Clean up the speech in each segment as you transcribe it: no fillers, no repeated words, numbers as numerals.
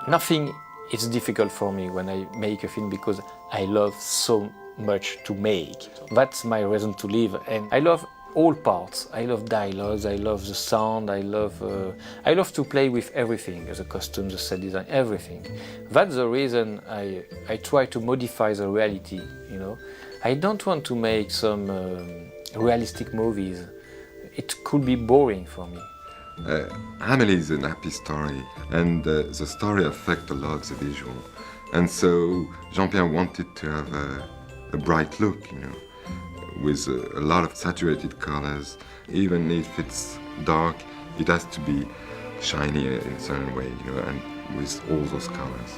Nothing is difficult for me when I make a film because I love so much to make. That's my reason to live, and I love all parts. I love dialogues, I love the sound, I love to play with everything, the costumes, the set design, everything. That's the reason I try to modify the reality, you know. I don't want to make some realistic movies. It could be boring for me. Amelie is an happy story, and the story affects a lot the visual. And so Jean-Pierre wanted to have a bright look, you know, with a lot of saturated colors. Even if it's dark, it has to be shiny in a certain way, you know, and with all those colors.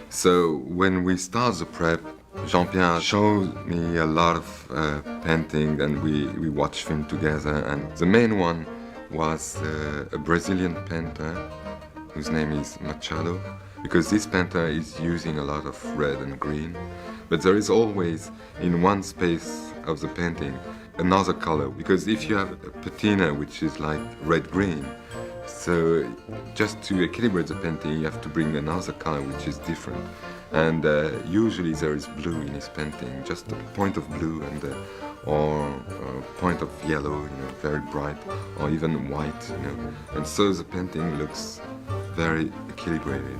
So when we start the prep, Jean-Pierre showed me a lot of painting, and we watched film together. And the main one was a Brazilian painter whose name is Machado, because this painter is using a lot of red and green, but there is always in one space of the painting another color, because if you have a patina which is like red-green, so just to equilibrate the painting you have to bring another color which is different. And usually there is blue in his painting, just a point of blue and or a point of yellow, you know, very bright, or even white, you know. And so the painting looks very equilibrated.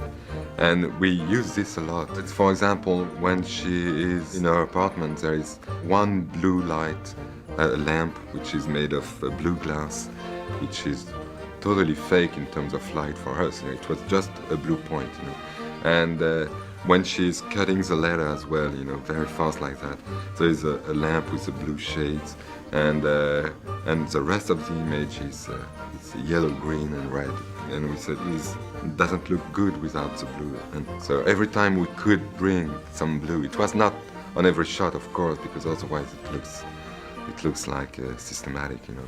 And we use this a lot. For example, when she is in her apartment, there is one blue light, a lamp which is made of blue glass, which is totally fake in terms of light for us. You know, it was just a blue point, you know. And when she's cutting the letter as well, you know, very fast like that, there is a lamp with the blue shades, and the rest of the image is yellow, green, and red. And we said it doesn't look good without the blue. And so every time we could bring some blue, it was not on every shot, of course, because otherwise it looks like systematic, you know.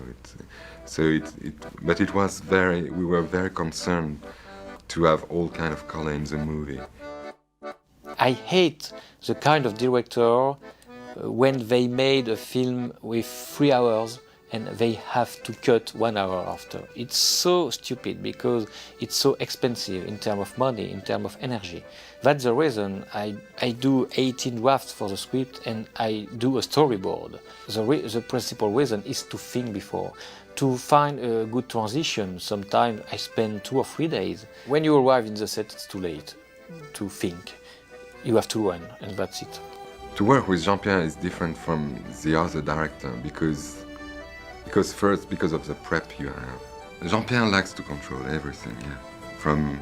But it was we were very concerned to have all kind of color in the movie. I hate the kind of director when they made a film with 3 hours and they have to cut 1 hour after. It's so stupid because it's so expensive in terms of money, in terms of energy. That's the reason I do 18 drafts for the script and I do a storyboard. The principal reason is to think before. To find a good transition, sometimes I spend 2 or 3 days. When you arrive in the set, it's too late to think. You have to run, and that's it. To work with Jean-Pierre is different from the other director because of the prep you have. Jean-Pierre likes to control everything, yeah, from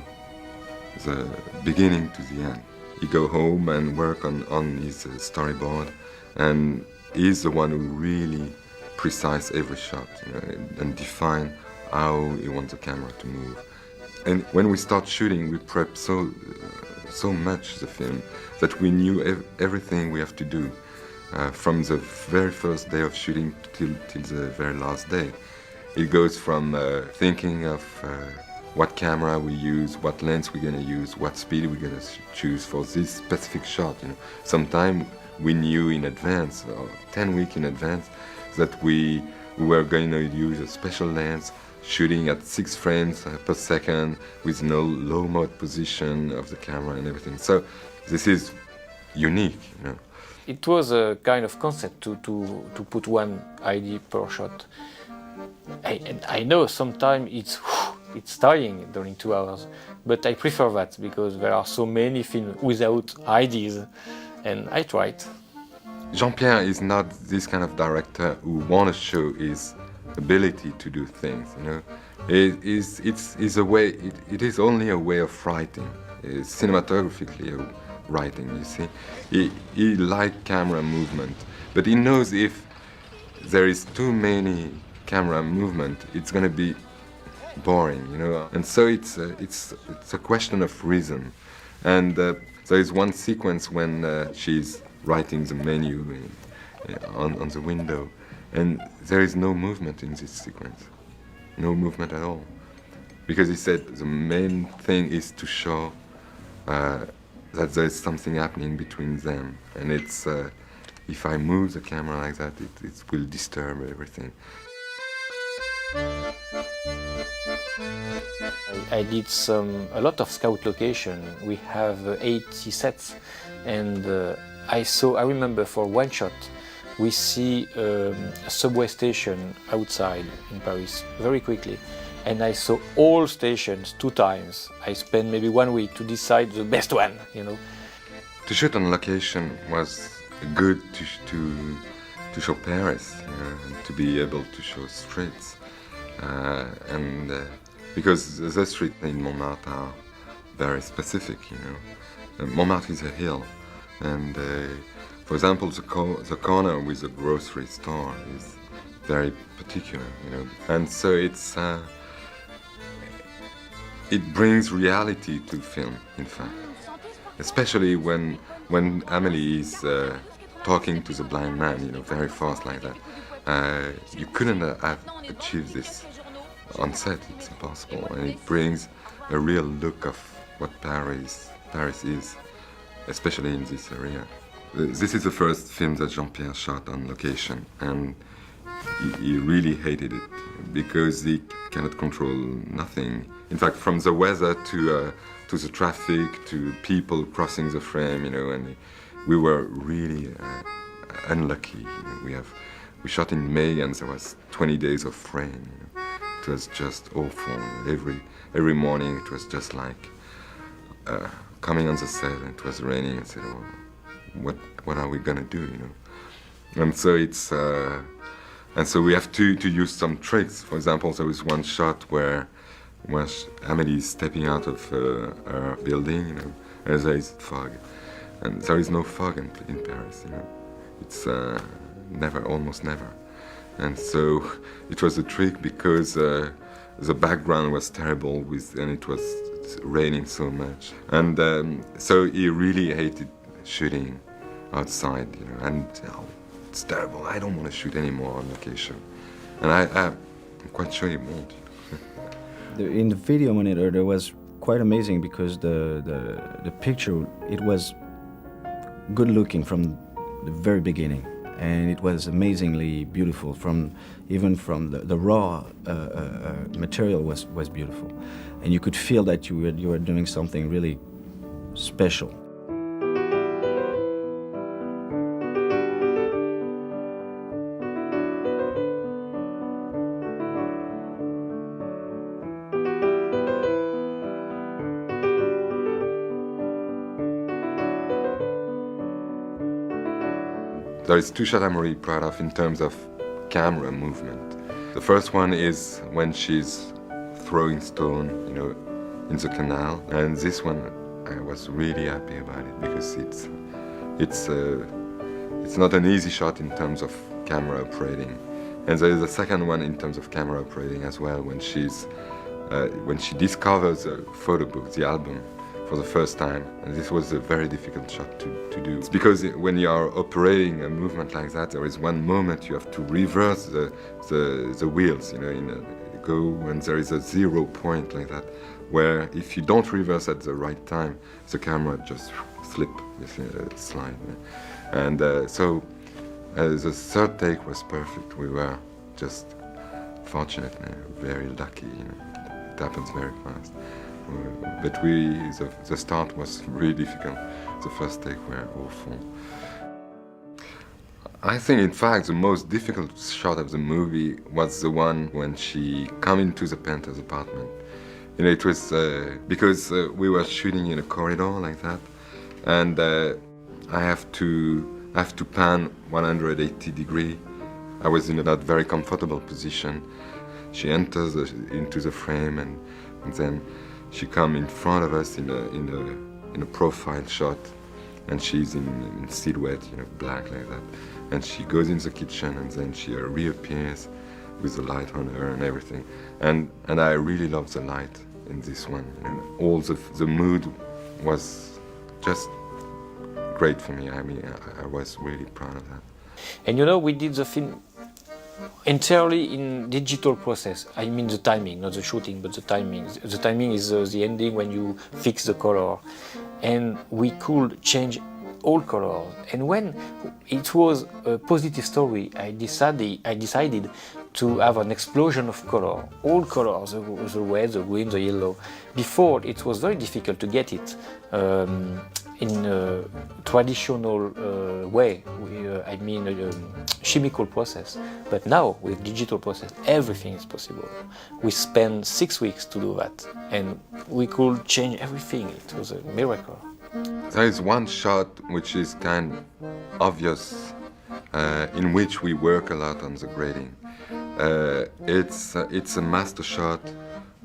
the beginning to the end. He go home and work on his storyboard, and he's the one who really precise every shot, you know, and define how he wants the camera to move. And when we start shooting, we prep so much the film that we knew everything we have to do from the very first day of shooting till the very last day. It goes from thinking of what camera we use, what lens we're going to use, what speed we're going to choose for this specific shot. You know, sometimes we knew in advance, 10 weeks in advance, that we were going to use a special lens, shooting at 6 frames per second with no low mode position of the camera and everything. So this is unique, you know. It was a kind of concept to put one idea per shot. I know sometimes it's tiring during 2 hours, but I prefer that because there are so many films without ideas, and I tried. Jean-Pierre is not this kind of director who wants to show his ability to do things, you know. It is only a way of writing, cinematographically writing, you see. He likes camera movement, but he knows if there is too many camera movement, it's going to be boring, you know. And so it's a question of rhythm. And there is one sequence when she's writing the menu on the window, and there is no movement in this sequence, no movement at all, because he said the main thing is to show that there is something happening between them, and it's if I move the camera like that, it will disturb everything. I did a lot of scout location. We have 80 sets, and I remember for one shot, we see a subway station outside in Paris very quickly, and I saw all stations 2 times. I spent maybe 1 week to decide the best one, you know. To shoot on location was good to show Paris, you know, and to be able to show streets, because the streets in Montmartre are very specific, you know. Montmartre is a hill, and for example, the corner with the grocery store is very particular, you know, and so it brings reality to film, in fact, especially when Amelie is talking to the blind man, you know, very fast like that. You couldn't have achieved this on set, it's impossible, and it brings a real look of what Paris is, especially in this area. This is the first film that Jean-Pierre shot on location, and he really hated it because he cannot control nothing. In fact, from the weather to the traffic to people crossing the frame, you know, and we were really unlucky. You know, we shot in May, and there was 20 days of rain. You know. It was just awful. Every morning it was just like coming on the set, and it was raining, and said, "Oh, what are we gonna do?" You know. And so so we have to use some tricks. For example, there was one shot where Amelie is stepping out of her building, you know, and there is fog, and there is no fog in Paris. You know, it's almost never. And so it was a trick because the background was terrible and it was raining so much. And so he really hated shooting outside, you know, and it's terrible, I don't want to shoot anymore on location. And I'm quite sure he won't. In the video monitor, there was quite amazing because the picture, it was good looking from the very beginning. And it was amazingly beautiful. Even from the raw material was beautiful, and you could feel that you were doing something really special. There is 2 shots I'm really proud of in terms of camera movement. The first one is when she's throwing stone, you know, in the canal, and this one I was really happy about it because it's not an easy shot in terms of camera operating. And there is a second one in terms of camera operating as well when she discovers the photo book, the album, for the first time, and this was a very difficult shot to do. It's because when you are operating a movement like that, there is one moment you have to reverse the wheels, you know, go, and there is a 0 point like that, where if you don't reverse at the right time, the camera just slide. And so the third take was perfect. We were just fortunate, very lucky, you know. It happens very fast. But the start was really difficult. The first take were awful. I think, in fact, the most difficult shot of the movie was the one when she came into the painter's apartment. You know, it was because we were shooting in a corridor like that, and I have to pan 180 degrees. I was in a not very comfortable position. She enters into the frame, and then she comes in front of us in a profile shot, and she's in silhouette, you know, black like that. And she goes in the kitchen, and then she reappears with the light on her and everything. And I really love the light in this one. And all the mood was just great for me. I mean, I was really proud of that. And you know, we did the film entirely in digital process. I mean the timing, not the shooting, but the timing. The timing is the ending when you fix the color. And we could change all colors. And when it was a positive story, I decided to have an explosion of color, all colors, the red, the green, the yellow. Before, it was very difficult to get it in a traditional way, I mean chemical process. But now, with digital process, everything is possible. We spent 6 weeks to do that, and we could change everything. It was a miracle. There is one shot which is kind of obvious, in which we work a lot on the grading. It's a master shot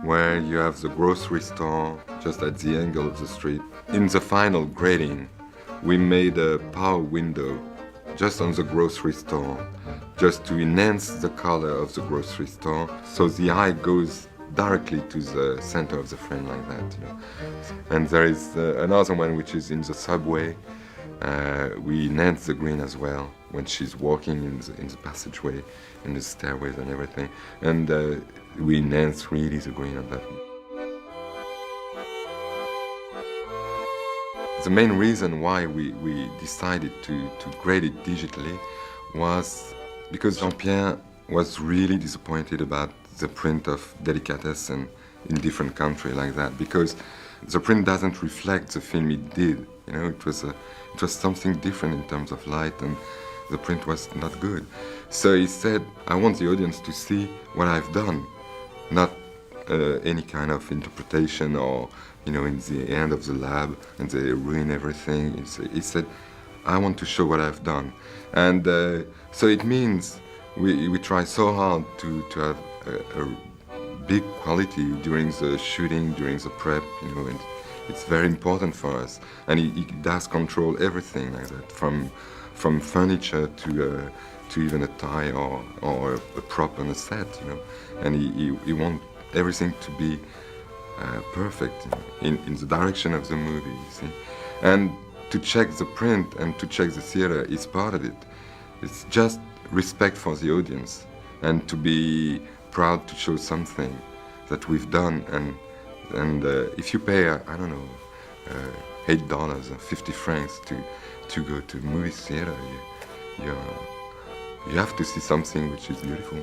where you have the grocery store just at the angle of the street. In the final grading, we made a power window just on the grocery store, just to enhance the color of the grocery store, so the eye goes directly to the center of the frame like that. You know? And there is another one which is in the subway. We enhance the green as well when she's walking in the passageway, in the stairways and everything. And we enhance really the green on that. The main reason why we decided to grade it digitally was because Jean-Pierre was really disappointed about the print of Delicatessen in different countries like that, because the print doesn't reflect the film he did. You know, it was something different in terms of light, and the print was not good. So he said, I want the audience to see what I've done, not any kind of interpretation or, you know, in the end of the lab and they ruin everything. He said, I want to show what I've done. And so it means we try so hard to have a big quality during the shooting, during the prep, you know, and it's very important for us. And he does control everything like that, from furniture to even a tie or a prop on a set, you know. And he wants everything to be perfect, you know, in the direction of the movie, you see. And to check the print and to check the theater is part of it. It's just respect for the audience and to be proud to show something that we've done. And if you pay, I don't know, $8 or 50 francs to go to movie theater, you have to see something which is beautiful.